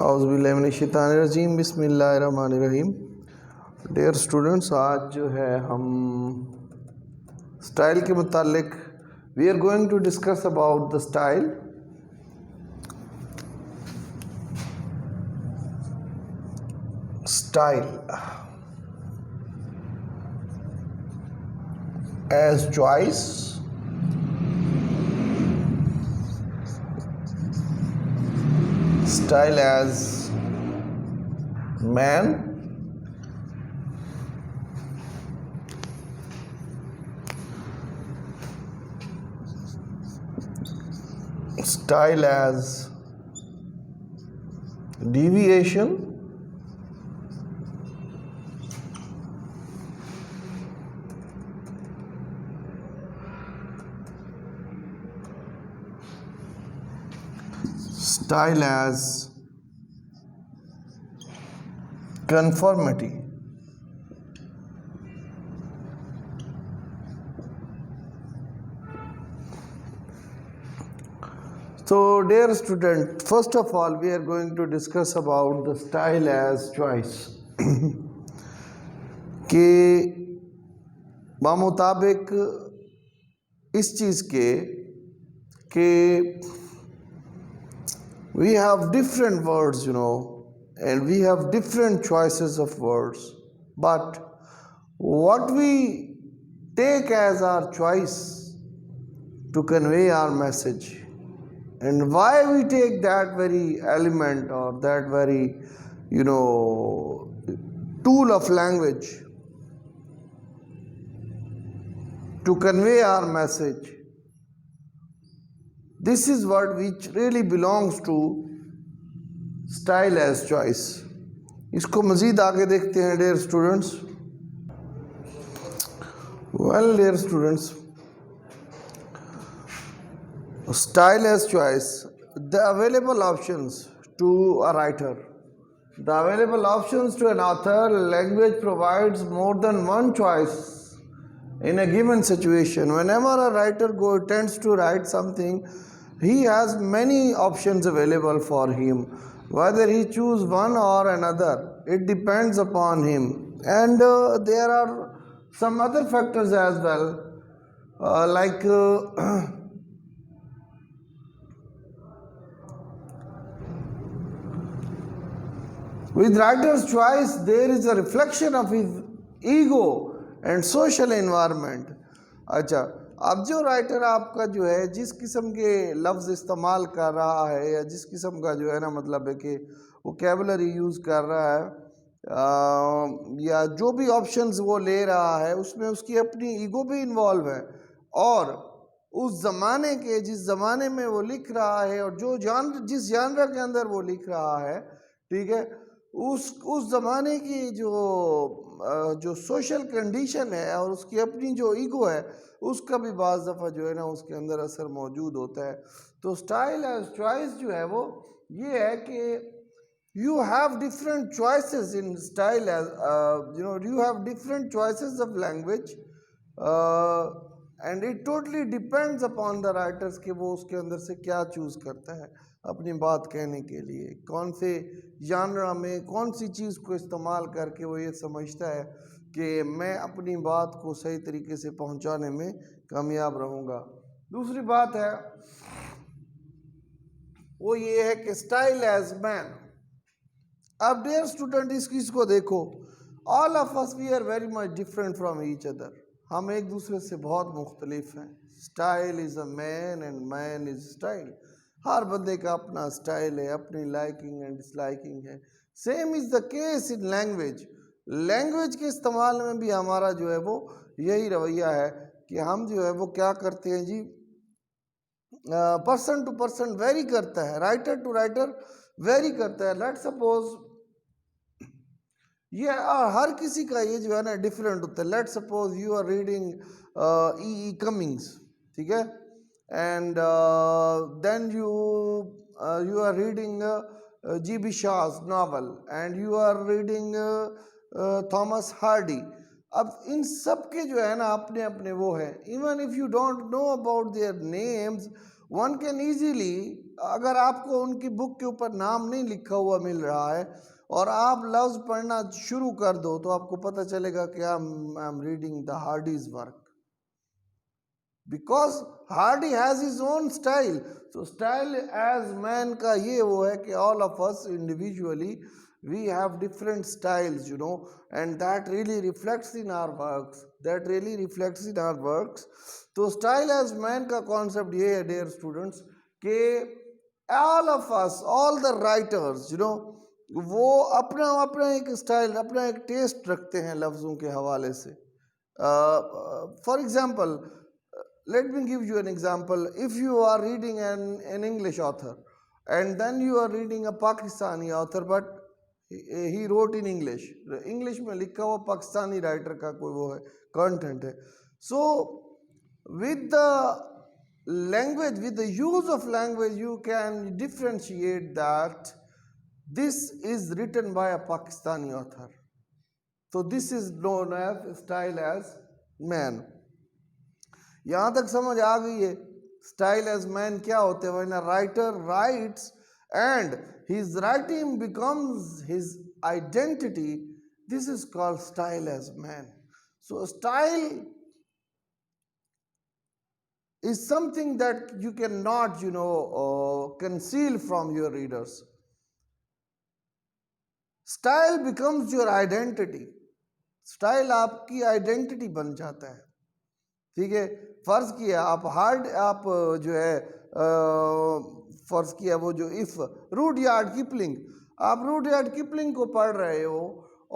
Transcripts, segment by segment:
औज़ुबिल्लाहिमिनश्शैतानिर्रजीम बिस्मिल्लाहिर्रहमानिर्रहीम। Dear students, आज जो है हम स्टाइल के मुतालिक we are going to discuss about the style. Style as choice, style as man, style as deviation, style as conformity. So dear student, first of all we are going to discuss about the style as choice कि बामुताबिक इस चीज़ के कि we have different words, and we have different choices of words, but what we take as our choice to convey our message, and why we take that very element or that very tool of language to convey our message, this is what which really belongs to style as choice. इसको मज़ीद आगे देखते हैं dear students. Well dear students, style as choice, the available options to a writer, the available options to an author. Language provides more than one choice in a given situation. Whenever a writer tends to write something, he has many options available for him. Whether he choose one or another, it depends upon him. And there are some other factors as well, like with writer's choice, there is a reflection of his ego and social environment. अच्छा, अब जो writer आपका जो है जिस किस्म के लफ्ज़ इस्तेमाल कर रहा है या जिस किस्म का जो है ना मतलब है कि वोकैबुलरी यूज़ कर रहा है या जो भी ऑप्शंस वो ले रहा है, उसमें उसकी अपनी ईगो भी इन्वॉल्व है, और उस ज़माने के जिस ज़माने में वो लिख रहा है और जिस जानर के अंदर वो लिख रहा है, ठीक है, उस ज़माने की जो सोशल कंडीशन है और उसकी अपनी जो ईगो है, उसका भी बाज़ दफ़ा जो है ना उसके अंदर असर मौजूद होता है। तो स्टाइल एज चॉइस जो है वो ये है कि you have different choices in style as you have different choices of language, and it totally depends upon the writers कि वो उसके अंदर से क्या चूज़ करता है अपनी बात कहने के लिए, कौन से जानरा में कौन सी चीज़ को इस्तेमाल करके वो ये समझता है कि मैं अपनी बात को सही तरीके से पहुंचाने में कामयाब रहूँगा। दूसरी बात है वो ये है कि स्टाइल एज मैन। अब डियर स्टूडेंट इस चीज़ को देखो, all of us we are very much different from each other, हम एक दूसरे से बहुत मुख्तलिफ हैं। Style is a man and man is style. हर बंदे का अपना स्टाइल है, अपनी लाइकिंग एंड डिसलाइकिंग है। Same is the case in language. Language के इस्तेमाल में भी हमारा जो है वो यही रवैया है कि हम जो है वो क्या करते हैं जी, पर्सन टू पर्सन वेरी करता है, राइटर टू राइटर वेरी करता है। लेट सपोज ये हर किसी का ये जो है ना डिफरेंट होता है। Let suppose you are reading E Cummings, ठीक है, and then you are reading G.B. Shaw's novel and you are reading Thomas Hardy. अब इन सब के जो है ना अपने अपने वो है, even if you don't know about their names, one can easily अगर आपको उनकी बुक के ऊपर नाम नहीं लिखा हुआ मिल रहा है और आप लफ्ज पढ़ना शुरू कर दो तो आपको पता चलेगा कि I am reading the Hardy's work, because Hardy has his own style. तो स्टाइल एज मैन का ये वो है कि all of us individually we have different styles, you know, and that really reflects in our works, that really reflects in our works. तो style as man का concept ये है डियर स्टूडेंट्स कि all of us, all the writers, you know, वो अपना अपना एक style, अपना एक टेस्ट रखते हैं लफ्ज़ों के हवाले से. For example, let me give you an example. If you are reading an English author and then you are reading a Pakistani author, but he wrote in English, English में लिखा हुआ पाकिस्तानी राइटर का कोई वो है कंटेंट है. सो with the language, with the use of language, you can differentiate that this is written by a Pakistani author. So this is known as style as man. यहाँ तक समझ आ गई है स्टाइल एज मैन क्या होते हैं. When a writer writes and his writing becomes his identity, this is called style as man. So style is something that you cannot, you know, conceal from your readers. Style becomes your identity. Style आपकी identity बन जाता है. ठीक है, फर्ज किया आप जो है फर्ज किया वो जो इफ रूडयार्ड किपलिंग, आप रूडयार्ड किपलिंग को पढ़ रहे हो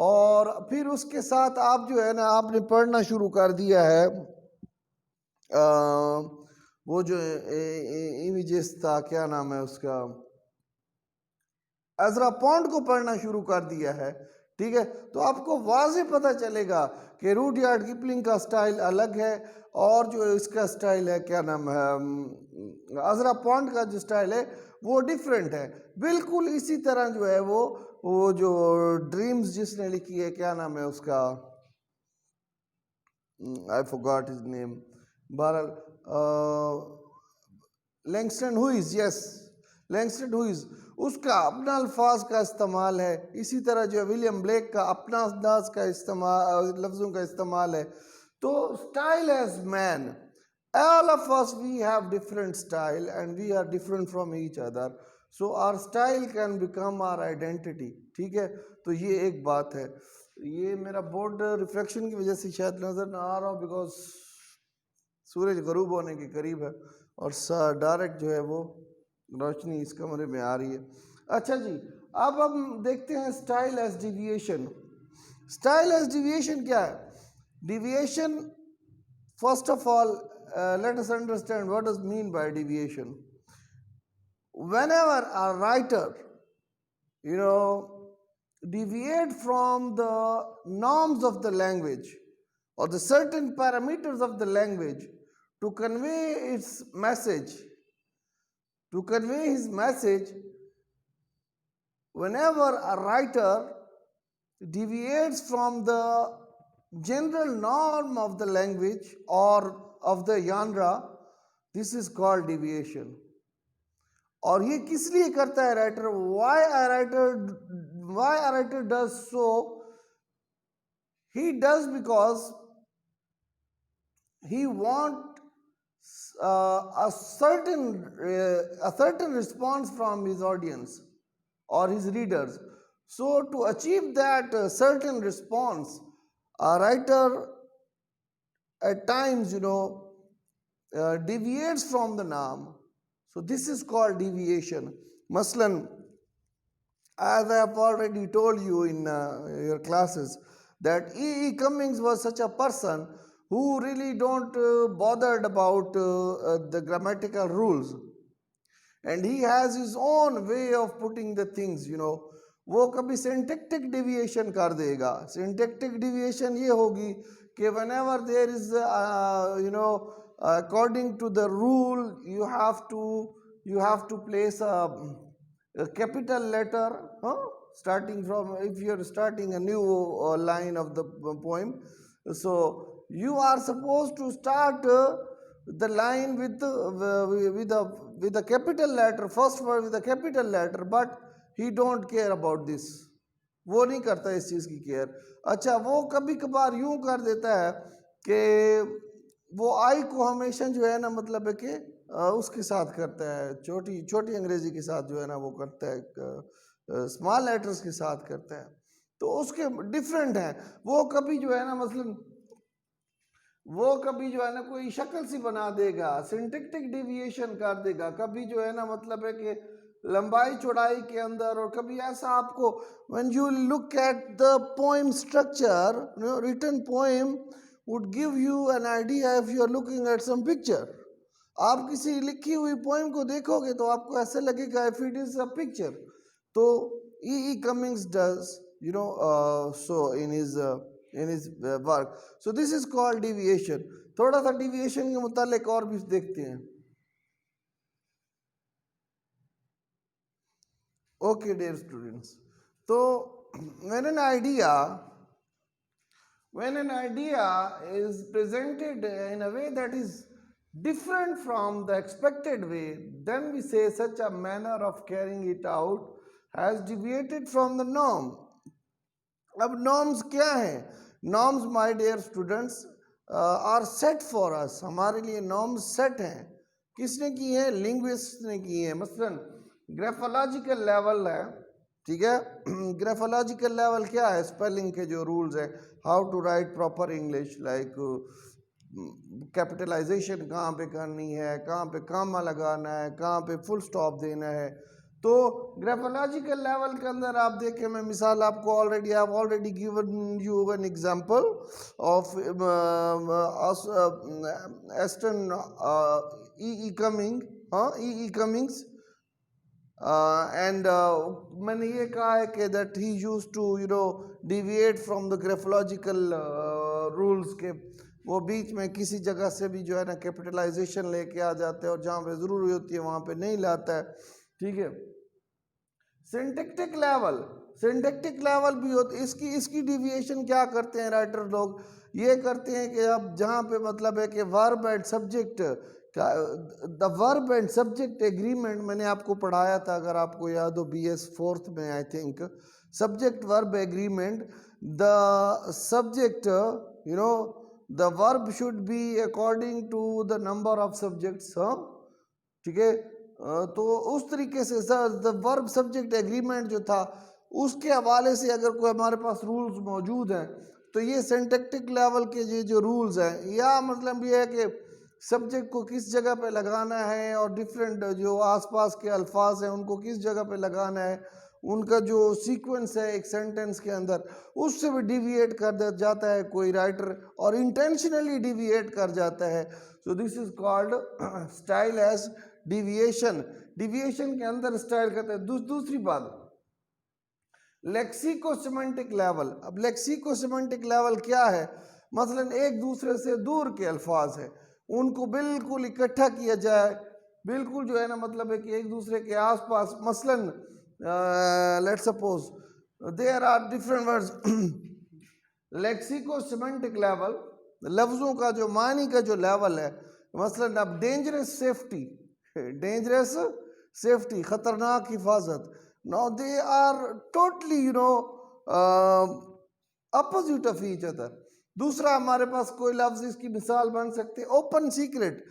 और फिर उसके साथ आप जो है ना आपने पढ़ना शुरू कर दिया है वो जो इमेजेस था, क्या नाम है उसका, अजरा पॉन्ड को पढ़ना शुरू कर दिया है. ठीक है, तो आपको वाज़े पता चलेगा कि रूडयार्ड किपलिंग का स्टाइल अलग है और जो इसका स्टाइल है, क्या नाम है, अजरा पॉन्ड का जो स्टाइल है वो डिफरेंट है. बिल्कुल इसी तरह जो है वो जो ड्रीम्स जिसने लिखी है, क्या नाम है उसका, आई फॉरगॉट हिज नेम, बहरहाल लैंगस्टन हुइज, यस लैंगस्टन हुइज, उसका अपना अल्फाज का इस्तेमाल है. इसी तरह जो है विलियम ब्लेक का अपना अंदाज का इस्तेमाल, लफ्ज़ों का इस्तेमाल है. तो style as man, all of us we have different style and we are different from each other, so our style can become our identity. ठीक है, तो ये एक बात है. ये मेरा बोर्ड रिफ्लेक्शन की वजह से शायद नज़र ना आ रहा हो बिकॉज सूरज गरूब होने के करीब है और डायरेक्ट जो है वो रोशनी इस कमरे में आ रही है. अच्छा जी, अब हम देखते हैं style as deviation. Style as deviation क्या है? Deviation, first of all let us understand what does mean by deviation. Whenever a writer, you know, deviate from the norms of the language or the certain parameters of the language to convey its message, to convey his message, whenever a writer deviates from the general norm of the language or of the genre, this is called deviation. और ये किस लिए करता है writer? why a writer does so? He does because he want a certain response from his audience or his readers. So to achieve that certain response, a writer at times, you know, deviates from the norm. So this is called deviation. Maslan, as I have already told you in your classes, that E. Cummings was such a person who really don't bothered about the grammatical rules, and he has his own way of putting the things, you know. वो कभी syntactic deviation कर देगा. Syntactic deviation ये होगी कि whenever there is you know, according to the rule, you have to place a capital letter, starting from, if you are starting a new line of the poem, so you are supposed to start the line with the capital letter, first word with the capital letter, but he don't care about this. वो नहीं करता इस चीज़ की care. अच्छा, वो कभी कभार यूं कर देता है कि वो आई को हमेशा जो है ना मतलब है कि उसके साथ करता है, छोटी छोटी अंग्रेजी के साथ जो है ना वो करता है, स्मॉल लेटर्स के साथ करता है, तो उसके डिफरेंट हैं। वो कभी जो है ना मसलन वो कभी जो है ना कोई शक्ल सी बना देगा, सिंटैक्टिक डेविएशन कर देगा, कभी जो है ना मतलब है कि लंबाई चौड़ाई के अंदर, और कभी ऐसा आपको when you look at the poem structure, written poem would give you an idea if you are looking at some picture. आप किसी लिखी हुई पोएम को देखोगे तो आपको ऐसे लगेगा if it is a picture. तो E. E. Cummings does, so in his work. So this is called deviation. थोड़ा सा deviation के मुतालिक और भी देखते हैं। Okay, dear students. So when an idea is presented in a way that is different from the expected way, then we say such a manner of carrying it out has deviated from the norm. अब norms क्या हैं? Norms, my dear students, are set for us. हमारे लिए norms set हैं। किसने की है? Linguists ने की है। मसलन ग्राफोलॉजिकल लेवल है, ठीक है। ग्राफोलॉजिकल लेवल क्या है? स्पेलिंग के जो रूल्स हैं, how to write proper English, like capitalization कहाँ पे करनी है, कहाँ पे कामा लगाना है, कहाँ पे फुल स्टॉप देना है। तो ग्राफोलॉजिकल लेवल के अंदर आप देखें, मैं मिसाल आपको already given you an example of Aston E Cummings, and मैंने ये कहा है कि that he used to deviate from the graphological rules के, वो बीच में किसी जगह से भी जो है ना कैपिटलाइजेशन लेके आ जाते हैं और जहाँ पे ज़रूरी होती है वहाँ पे नहीं लाता है, ठीक है। सिंटैक्टिक लेवल भी होती, इसकी डिविएशन क्या करते हैं राइटर लोग? ये करते हैं कि अब जहाँ पे मतलब है कि वर्ब एंड सब्जेक्ट का, the verb and subject agreement मैंने आपको पढ़ाया था, अगर आपको याद हो, BS 4th में I think, subject verb agreement, the subject the verb should be according to the number of subjects, ठीक है। तो उस तरीके से द वर्ब सब्जेक्ट एग्रीमेंट जो था उसके हवाले से अगर कोई हमारे पास रूल्स मौजूद हैं, तो ये सिंटैक्टिक लेवल के ये जो रूल्स हैं, या मतलब ये है कि सब्जेक्ट को किस जगह पे लगाना है और डिफरेंट जो आसपास के अल्फाज हैं उनको किस जगह पे लगाना है, उनका जो सीक्वेंस है एक सेंटेंस के अंदर, उससे भी डिविएट कर जाता है कोई राइटर, और इंटेंशनली डिविएट कर जाता है। So this is called style as deviation के अंदर स्टाइल कहते हैं। दूसरी बात, लेक्सिको-सिमेंटिक लेवल। अब लेक्सिको-सिमेंटिक लेवल क्या है? मसलन एक दूसरे से दूर के अल्फाज है, उनको बिल्कुल इकट्ठा किया जाए, बिल्कुल जो है ना मतलब है कि एक दूसरे के आसपास, मसलन let's suppose there are different words. Lexico semantic level, लफ्ज़ों का जो मानी का जो लेवल है, मसलन अब डेंजरस सेफ्टी, खतरनाक हिफाजत, now they are totally opposite of each other। दूसरा हमारे पास कोई लफ्ज इसकी मिसाल बन सकते, open secret,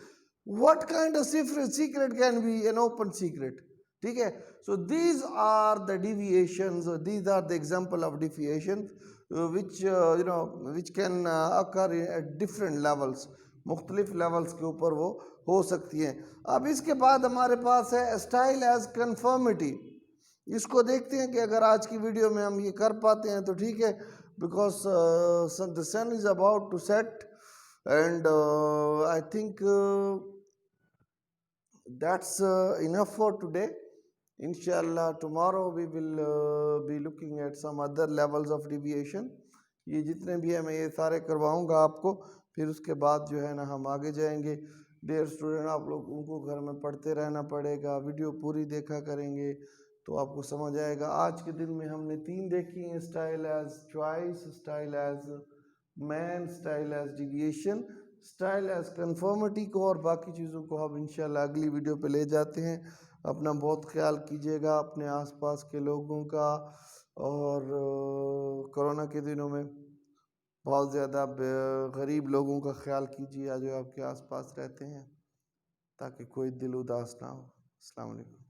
what kind of secret can be an open secret, ठीक है। so these are the deviations, these are the example of deviations which can occur at different levels, मुख्तलिफ लेवल्स के ऊपर वो हो सकती हैं। अब इसके बाद हमारे पास है स्टाइल एज कन्फर्मिटी। इसको देखते हैं कि अगर आज की वीडियो में हम ये कर पाते हैं तो ठीक है, because the sun is about to set and I think that's enough for today. इंशाल्लाह tomorrow we will be looking at some other levels of deviation. ये जितने भी है मैं ये सारे करवाऊंगा आपको, फिर उसके बाद जो है ना हम आगे जाएंगे। डियर स्टूडेंट, आप लोगों को घर में पढ़ते रहना पड़ेगा, वीडियो पूरी देखा करेंगे तो आपको समझ आएगा। आज के दिन में हमने 3 देखी हैं, style as choice, style as man, style as deviation. Style as conformity को और बाकी चीज़ों को हम इंशाल्लाह अगली वीडियो पे ले जाते हैं। अपना बहुत ख्याल कीजिएगा अपने आसपास के लोगों का, और कोरोना के दिनों में बहुत ज़्यादा गरीब लोगों का ख्याल कीजिए जो आपके आसपास रहते हैं, ताकि कोई दिल उदास ना हो। अस्सलाम वालेकुम।